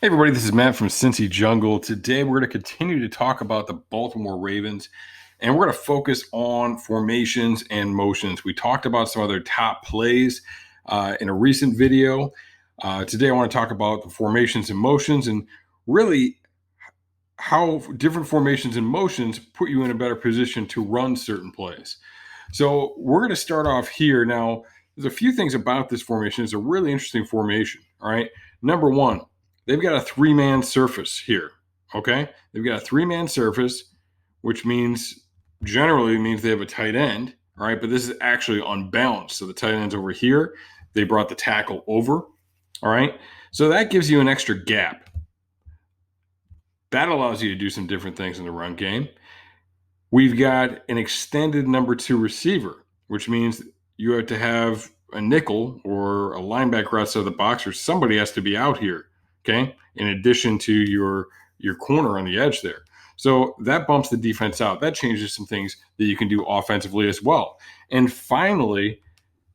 Hey everybody, this is Matt from Cincy Jungle. Today we're going to continue to talk about the Baltimore Ravens, and we're going to focus on formations and motions. We talked about some of their top plays in a recent video. Today I want to talk about the formations and motions and really how different formations and motions put you in a better position to run certain plays. So we're going to start off here. Now, there's a few things about this formation. It's a really interesting formation. All right. Number one, they've got a three-man surface here. Okay. They've got a three-man surface, which generally means they have a tight end. All right. But this is actually unbalanced. So the tight end's over here. They brought the tackle over. All right. So that gives you an extra gap. That allows you to do some different things in the run game. We've got an extended number two receiver, which means you have to have a nickel or a linebacker outside of the box, or somebody has to be out here, okay, in addition to your corner on the edge there. So that bumps the defense out. That changes some things that you can do offensively as well. And finally,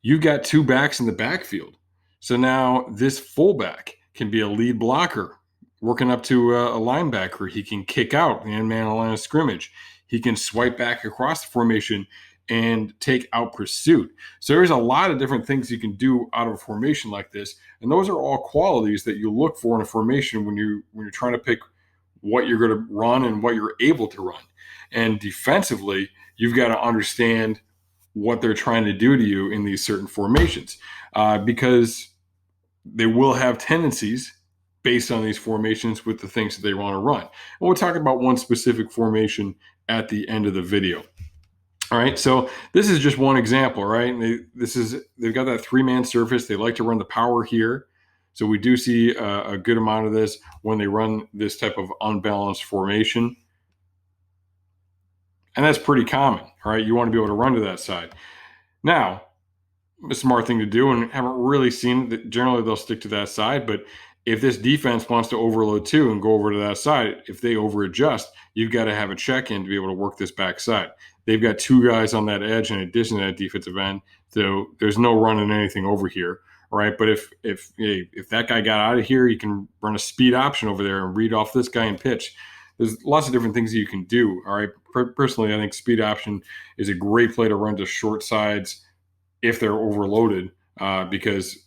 you've got two backs in the backfield. So now this fullback can be a lead blocker, working up to a linebacker. He can kick out the end man on the line of scrimmage. He can swipe back across the formation and take out pursuit. So there's a lot of different things you can do out of a formation like this, and those are all qualities that you look for in a formation when you're trying to pick what you're going to run and what you're able to run. And defensively, you've got to understand what they're trying to do to you in these certain formations, because they will have tendencies based on these formations with the things that they want to run. And we'll talk about one specific formation at the end of the video. All right, so this is just one example, right? They've got that three-man surface. They like to run the power here. So we do see a good amount of this when they run this type of unbalanced formation. And that's pretty common, all right? You want to be able to run to that side. Now, a smart thing to do, and haven't really seen that generally they'll stick to that side, but if this defense wants to overload too and go over to that side, if they over adjust, you've got to have a check-in to be able to work this backside. They've got two guys on that edge in addition to that defensive end, so there's no running anything over here. All right, but if that guy got out of here, you can run a speed option over there and read off this guy and pitch. There's lots of different things you can do. All right, personally, I think speed option is a great play to run to short sides if they're overloaded, because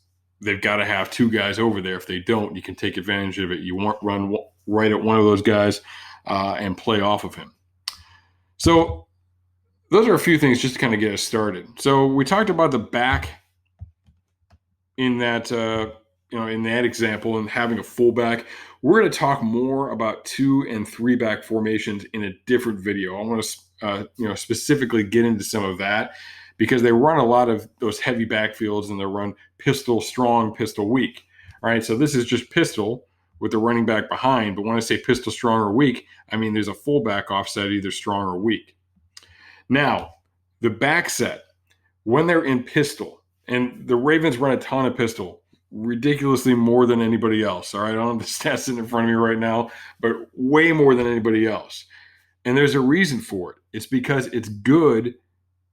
they've got to have two guys over there. If they don't, you can take advantage of it. You want run right at one of those guys and play off of him. So those are a few things just to kind of get us started. So we talked about the back in that in that example and having a fullback. We're going to talk more about 2 and 3 back formations in a different video. I want to specifically get into some of that, because they run a lot of those heavy backfields and they run pistol strong, pistol weak. All right, so this is just pistol with the running back behind. But when I say pistol strong or weak, I mean there's a fullback offset, either strong or weak. Now, the back set, when they're in pistol, and the Ravens run a ton of pistol, ridiculously more than anybody else. All right, I don't have the stats in front of me right now, but way more than anybody else. And there's a reason for it. It's because it's good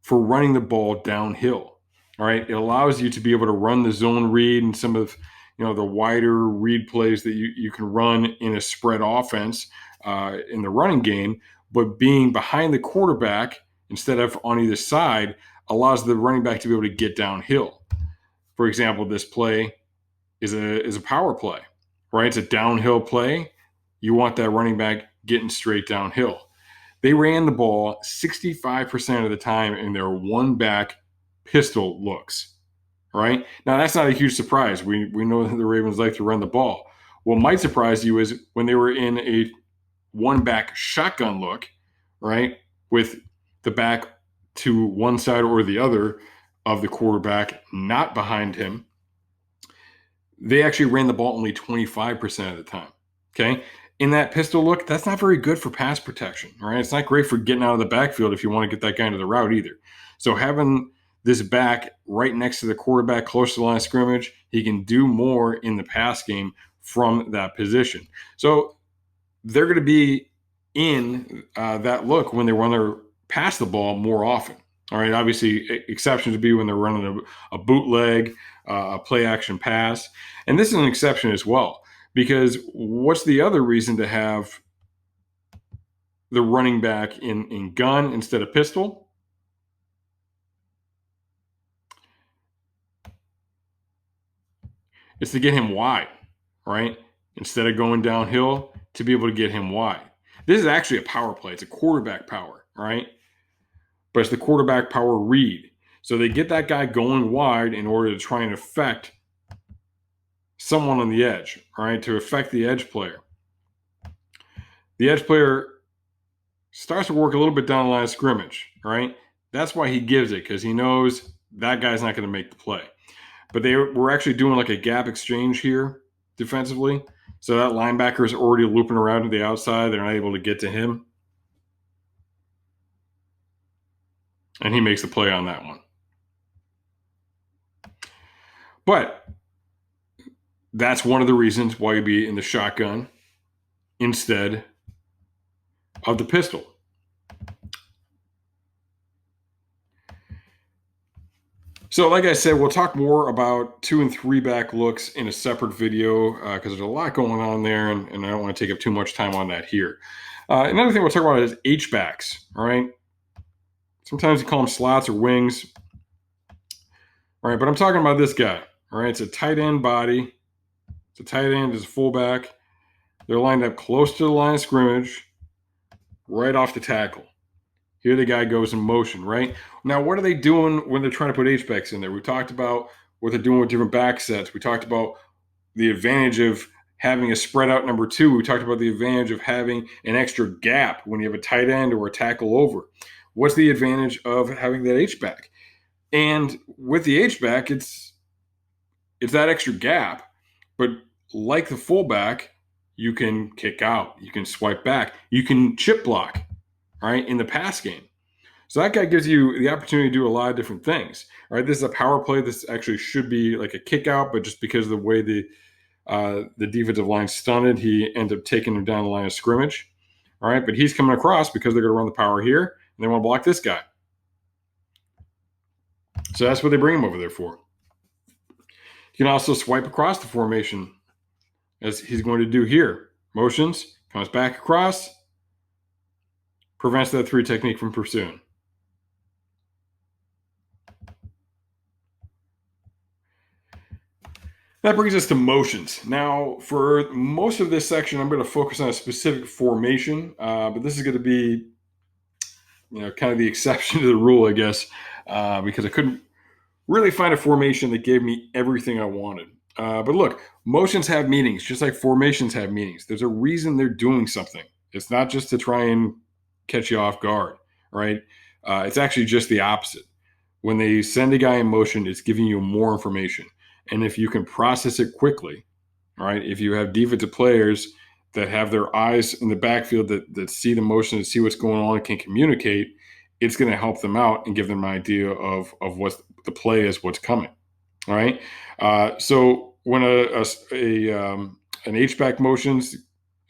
for running the ball downhill. All right, it allows you to be able to run the zone read and some of the wider read plays that you can run in a spread offense in the running game. But being behind the quarterback instead of on either side allows the running back to be able to get downhill. For example, this play is a power play, right? It's a downhill play. You want that running back getting straight downhill. They ran the ball 65% of the time in their one-back pistol looks, right? Now, that's not a huge surprise. We know that the Ravens like to run the ball. What might surprise you is when they were in a one-back shotgun look, right, with the back to one side or the other of the quarterback, not behind him, they actually ran the ball only 25% of the time, okay? In that pistol look, that's not very good for pass protection, right? It's not great for getting out of the backfield if you want to get that guy into the route either. So having this back right next to the quarterback, close to the line of scrimmage, he can do more in the pass game from that position. So they're going to be in that look when they run their pass the ball more often. All right, obviously exceptions would be when they're running a bootleg, a play action pass. And this is an exception as well, Because what's the other reason to have the running back in gun instead of pistol? It's to get him wide, right? Instead of going downhill, to be able to get him wide. This is actually a power play. It's a quarterback power, right? But it's the quarterback power read. So they get that guy going wide in order to try and affect someone on the edge, right? To affect the edge player. The edge player starts to work a little bit down the line of scrimmage, right? That's why he gives it, because he knows that guy's not going to make the play. But they were actually doing like a gap exchange here defensively. So that linebacker is already looping around to the outside. They're not able to get to him. And he makes the play on that one. But that's one of the reasons why you'd be in the shotgun instead of the pistol. So, like I said, we'll talk more about 2 and 3 back looks in a separate video because there's a lot going on there, and I don't want to take up too much time on that here. Another thing we'll talk about is H-backs, all right? Sometimes you call them slots or wings, all right? But I'm talking about this guy, all right? It's a tight end body. It's a tight end, it's a fullback. They're lined up close to the line of scrimmage, right off the tackle. Here the guy goes in motion, right? Now, what are they doing when they're trying to put H-backs in there? We talked about what they're doing with different back sets. We talked about the advantage of having a spread out number 2. We talked about the advantage of having an extra gap when you have a tight end or a tackle over. What's the advantage of having that H-back? And with the H-back, it's that extra gap, but like the fullback, you can kick out, you can swipe back, you can chip block, right, in the pass game. So that guy gives you the opportunity to do a lot of different things. All right, this is a power play. This actually should be like a kick out, but just because of the way the defensive line stunted, he ended up taking him down the line of scrimmage. All right, but he's coming across because they're going to run the power here, and they want to block this guy. So that's what they bring him over there for. You can also swipe across the formation, as he's going to do here. Motions, comes back across, prevents that 3 technique from pursuing. That brings us to motions. Now, for most of this section, I'm going to focus on a specific formation, but this is going to be, kind of the exception to the rule, I guess, because I couldn't really find a formation that gave me everything I wanted. But look, motions have meanings, just like formations have meanings. There's a reason they're doing something. It's not just to try and catch you off guard, right? It's actually just the opposite. When they send a guy in motion, it's giving you more information. And if you can process it quickly, all right, if you have defensive players that have their eyes in the backfield that see the motion and see what's going on and can communicate, it's going to help them out and give them an idea of what the play is, what's coming. All right. So when an H-back motions,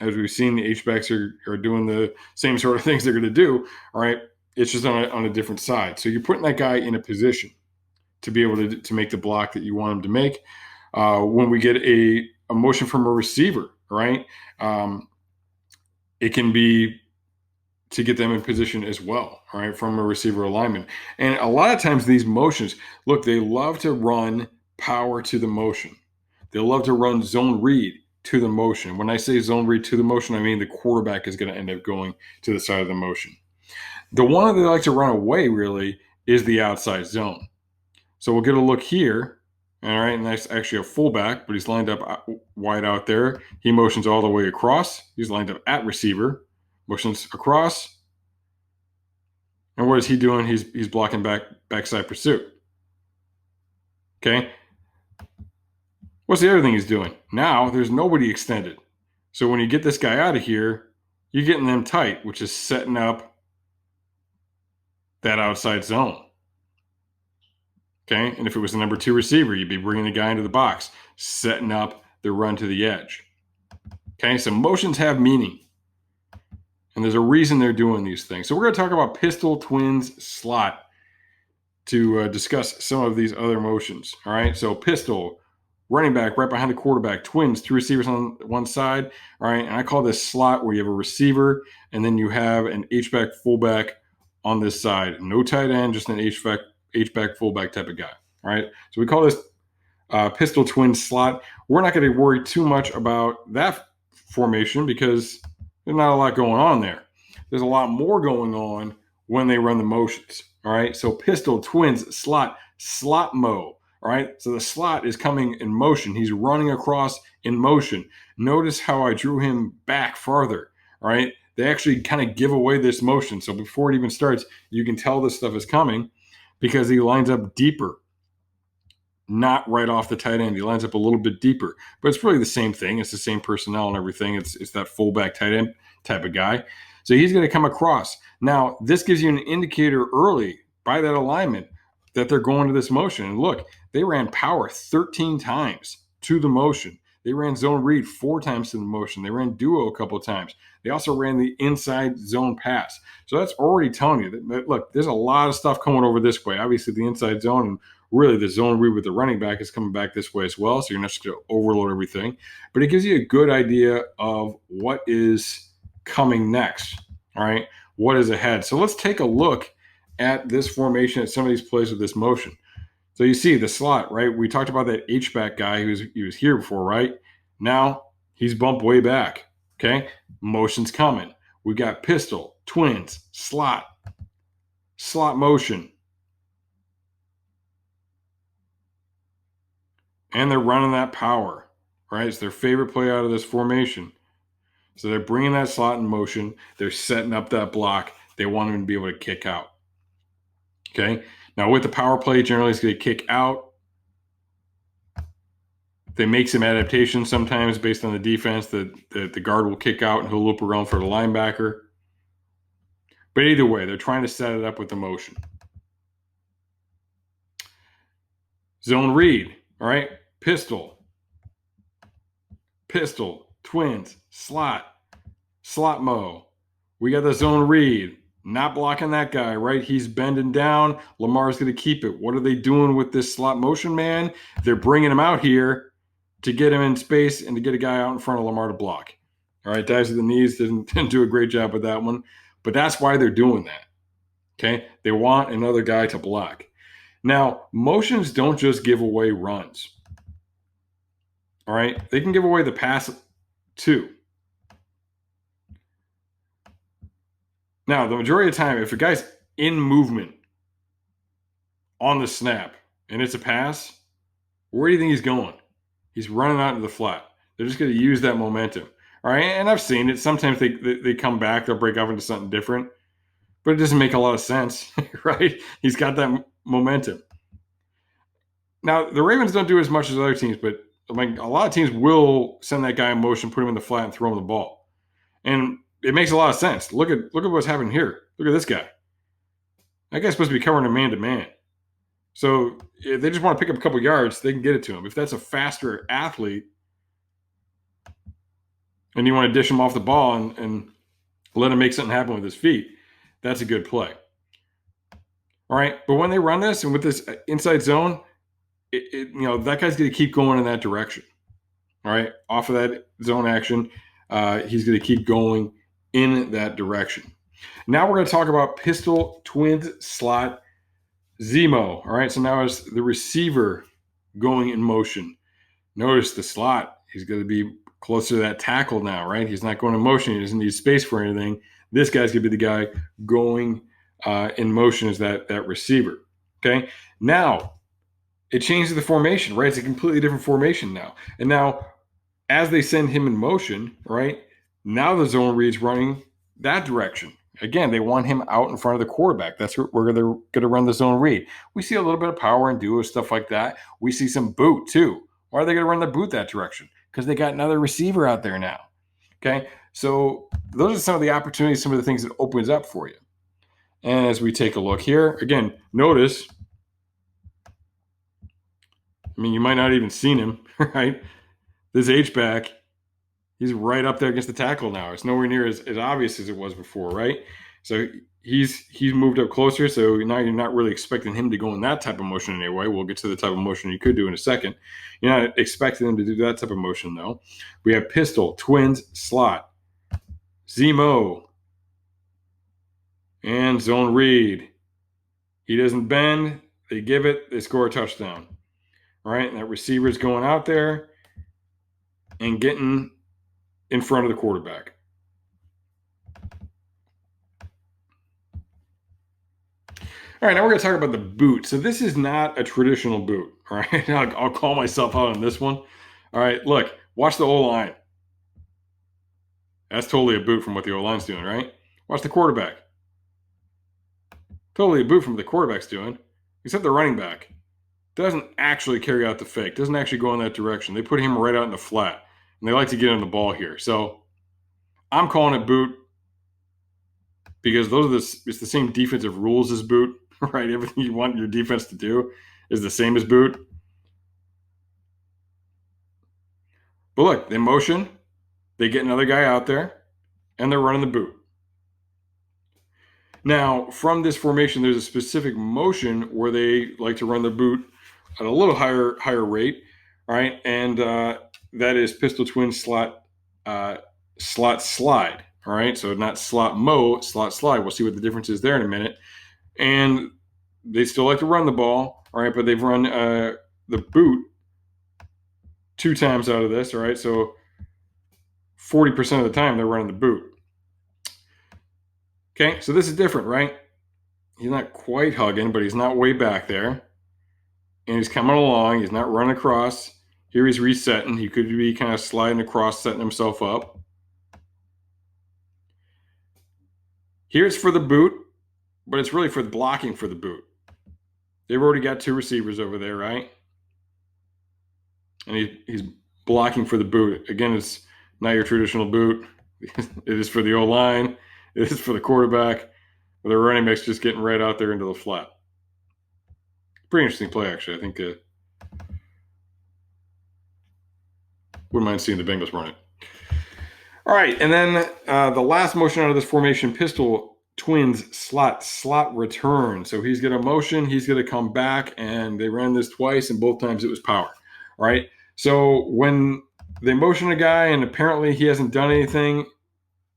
as we've seen, the H-backs are doing the same sort of things they're going to do. All right. It's just on a different side. So you're putting that guy in a position to be able to make the block that you want him to make. When we get a motion from a receiver, right, it can be to get them in position as well, all right, from a receiver alignment. And a lot of times these motions, look, they love to run power to the motion. They love to run zone read to the motion. When I say zone read to the motion, I mean the quarterback is going to end up going to the side of the motion. The one that they like to run away, really, is the outside zone. So we'll get a look here. All right, and that's actually a fullback, but he's lined up wide out there. He motions all the way across. He's lined up at receiver, motions across. And what is he doing? He's blocking backside pursuit. Okay. What's the other thing he's doing? Now there's nobody extended. So when you get this guy out of here, you're getting them tight, which is setting up that outside zone. Okay, and if it was the number 2 receiver, you'd be bringing the guy into the box, setting up the run to the edge. Okay, so motions have meaning. And there's a reason they're doing these things. So we're going to talk about pistol, twins, slot to discuss some of these other motions. All right, so pistol, running back right behind the quarterback, twins, two receivers on one side. All right. And I call this slot where you have a receiver and then you have an H-back fullback on this side. No tight end, just an H-back fullback type of guy. All right. So we call this pistol twin slot. We're not going to worry too much about that formation because there's not a lot going on there. There's a lot more going on when they run the motions. All right. So pistol, twins, slot mo. All right. So the slot is coming in motion. He's running across in motion. Notice how I drew him back farther. All right. They actually kind of give away this motion. So before it even starts, you can tell this stuff is coming because he lines up deeper, not right off the tight end. He lines up a little bit deeper, but it's really the same thing. It's the same personnel and everything. It's that fullback tight end type of guy. So he's going to come across. Now, this gives you an indicator early by that alignment that they're going to this motion. And look, they ran power 13 times to the motion. They ran zone read 4 times to the motion. They ran duo a couple of times. They also ran the inside zone pass. So that's already telling you that look, there's a lot of stuff coming over this way. Obviously, the inside zone and really the zone read with the running back is coming back this way as well. So you're not just going to overload everything, but it gives you a good idea of what is coming next. All right. What is ahead? So let's take a look at this formation, at some of these plays with this motion. So you see the slot, right? We talked about that H-back guy he was here before, right? Now he's bumped way back. Okay. Motion's coming. We got pistol, twins, slot motion. And they're running that power, right? It's their favorite play out of this formation. So they're bringing that slot in motion. They're setting up that block. They want him to be able to kick out. Okay. Now with the power play, generally it's going to kick out. They make some adaptations sometimes based on the defense that the guard will kick out and he'll loop around for the linebacker. But either way, they're trying to set it up with the motion. Zone read. All right. Pistol, twins, slot mo. We got the zone read. Not blocking that guy, right? He's bending down. Lamar's going to keep it. What are they doing with this slot motion man? They're bringing him out here to get him in space and to get a guy out in front of Lamar to block. All right, dives to the knees. Didn't do a great job with that one. But that's why they're doing that. Okay? They want another guy to block. Now, motions don't just give away runs. All right? They can give away the pass too. Now, the majority of the time, if a guy's in movement on the snap and it's a pass, where do you think he's going? He's running out into the flat. They're just going to use that momentum. All right. And I've seen it. Sometimes they come back, they'll break off into something different, but it doesn't make a lot of sense, right? He's got that momentum. Now, the Ravens don't do as much as other teams, but like a lot of teams will send that guy in motion, put him in the flat, and throw him the ball. And it makes a lot of sense. Look at what's happening here. Look at this guy. That guy's supposed to be covering a man-to-man. So if they just want to pick up a couple yards, they can get it to him. If that's a faster athlete and you want to dish him off the ball and let him make something happen with his feet, that's a good play. All right. But when they run this and with this inside zone, that guy's going to keep going in that direction. All right. Off of that zone action, he's going to keep going in that direction. Now we're going to talk about pistol, twins, slot, Zemo. All right. So now it's the receiver going in motion. Notice the slot. He's going to be closer to that tackle now, right? He's not going in motion. He doesn't need space for anything. This guy's going to be the guy going in motion as that receiver. Okay. Now it changes the formation, right? It's a completely different formation now. And now as they send him in motion, right? Now the zone read's running that direction. Again, they want him out in front of the quarterback. That's where they're going to run the zone read. We see a little bit of power and duo, stuff like that. We see some boot too. Why are they going to run the boot that direction? Because they got another receiver out there now. Okay, so those are some of the opportunities, some of the things that opens up for you. And as we take a look here, again, notice, I mean, you might not even seen him, right? This H-back, he's right up there against the tackle now. It's nowhere near as obvious as it was before, right? So he's moved up closer. So now you're not really expecting him to go in that type of motion anyway. We'll get to the type of motion he could do in a second. You're not expecting him to do that type of motion though. We have pistol, twins, slot, Zemo, and zone read. He doesn't bend. They give it. They score a touchdown. All right, and that receiver's going out there and getting in front of the quarterback. All right, now we're going to talk about the boot. So this is not a traditional boot. All right, I'll call myself out on this one. All right, look, watch the O-line. That's totally a boot from what the O-line's doing, right? Watch the quarterback. Totally a boot from what the quarterback's doing, except the running back doesn't actually carry out the fake, doesn't actually go in that direction. They put him right out in the flat, and they like to get on the ball here. So I'm calling it boot because it's the same defensive rules as boot, right? Everything you want your defense to do is the same as boot. But look, they motion, they get another guy out there, and they're running the boot. Now, from this formation, there's a specific motion where they like to run the boot at a little higher rate, right? And that is pistol twin slot slide. All right, so not slot slot slide. We'll see what the difference is there in a minute. And they still like to run the ball, all right, but they've run the boot 2 times out of this, all right? So 40% of the time they're running the boot. Okay, so this is different, right? He's not quite hugging, but he's not way back there. And he's coming along. He's not running across. Here he's resetting. He could be kind of sliding across, setting himself up. Here's for the boot, but it's really for the blocking for the boot. They've already got 2 receivers over there, right? And he's blocking for the boot. Again, it's not your traditional boot. It is for the O-line. It is for the quarterback. The running back's just getting right out there into the flat. Pretty interesting play, actually. I think wouldn't mind seeing the Bengals run it. All right, and then the last motion out of this formation, pistol twins slot return. So he's going to motion, he's going to come back, and they ran this twice, and both times it was power. All right, so when they motion a guy and apparently he hasn't done anything,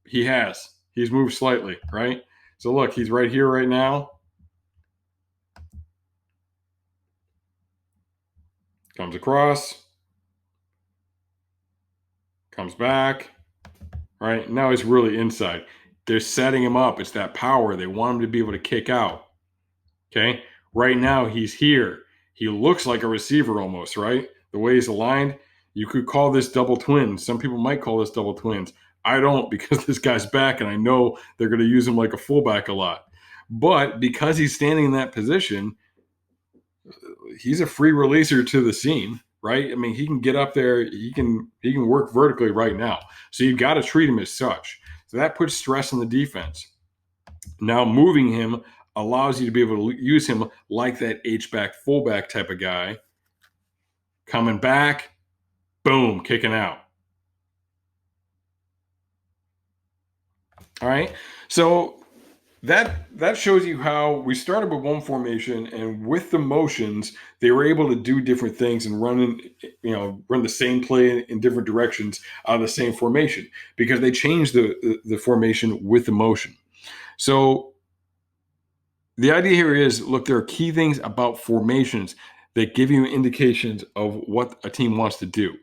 he has. He's moved slightly, right? So look, he's right here right now. Comes across. Comes back. Right? Now he's really inside. They're setting him up. It's that power. They want him to be able to kick out. Okay? Right now he's here. He looks like a receiver almost, right? The way he's aligned. You could call this double twins. Some people might call this double twins. I don't, because this guy's back and I know they're going to use him like a fullback a lot. But because he's standing in that position, he's a free releaser to the seam, right? I mean, he can get up there, he can work vertically right now. So you've got to treat him as such. So that puts stress on the defense. Now moving him allows you to be able to use him like that H-back, fullback type of guy. Coming back, boom, kicking out. All right. So that shows you how we started with one formation, and with the motions, they were able to do different things and run the same play in different directions out of the same formation because they changed the formation with the motion. So the idea here is, look, there are key things about formations that give you indications of what a team wants to do.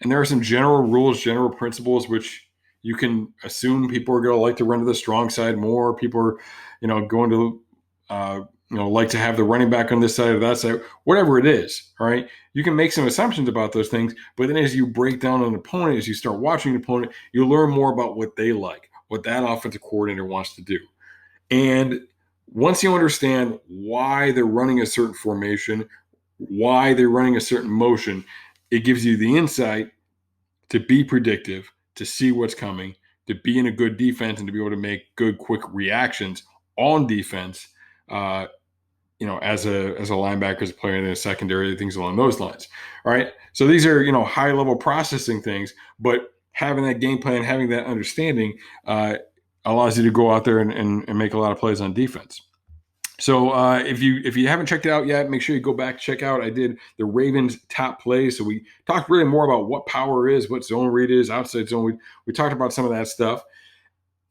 And there are some general rules, general principles, which you can assume people are going to like to run to the strong side more. People are, going to, like to have the running back on this side or that side, whatever it is. All right. You can make some assumptions about those things, but then as you break down an opponent, as you start watching an opponent, you learn more about what they like, what that offensive coordinator wants to do. And once you understand why they're running a certain formation, why they're running a certain motion, it gives you the insight to be predictive, to see what's coming, to be in a good defense, and to be able to make good, quick reactions on defense, as a linebacker, as a player in a secondary, things along those lines. All right. So these are, high level processing things, but having that game plan, having that understanding allows you to go out there and make a lot of plays on defense. So if you haven't checked it out yet, make sure you go back, check out. I did the Ravens top plays. So we talked really more about what power is, what zone read is, outside zone. We talked about some of that stuff.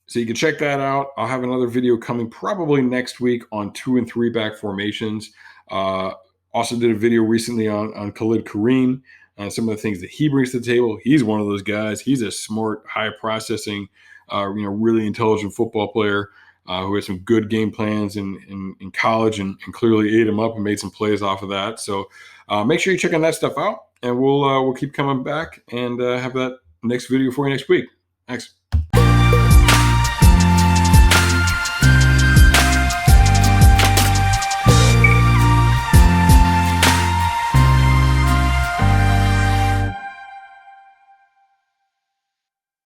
So you can check that out. I'll have another video coming probably next week on 2 and 3 back formations. Uh, Also did a video recently on Khalid Kareem, some of the things that he brings to the table. He's one of those guys. He's a smart, high processing, really intelligent football player who had some good game plans in college and clearly ate him up and made some plays off of that. So make sure you check on that stuff out, and we'll keep coming back and have that next video for you next week. Thanks.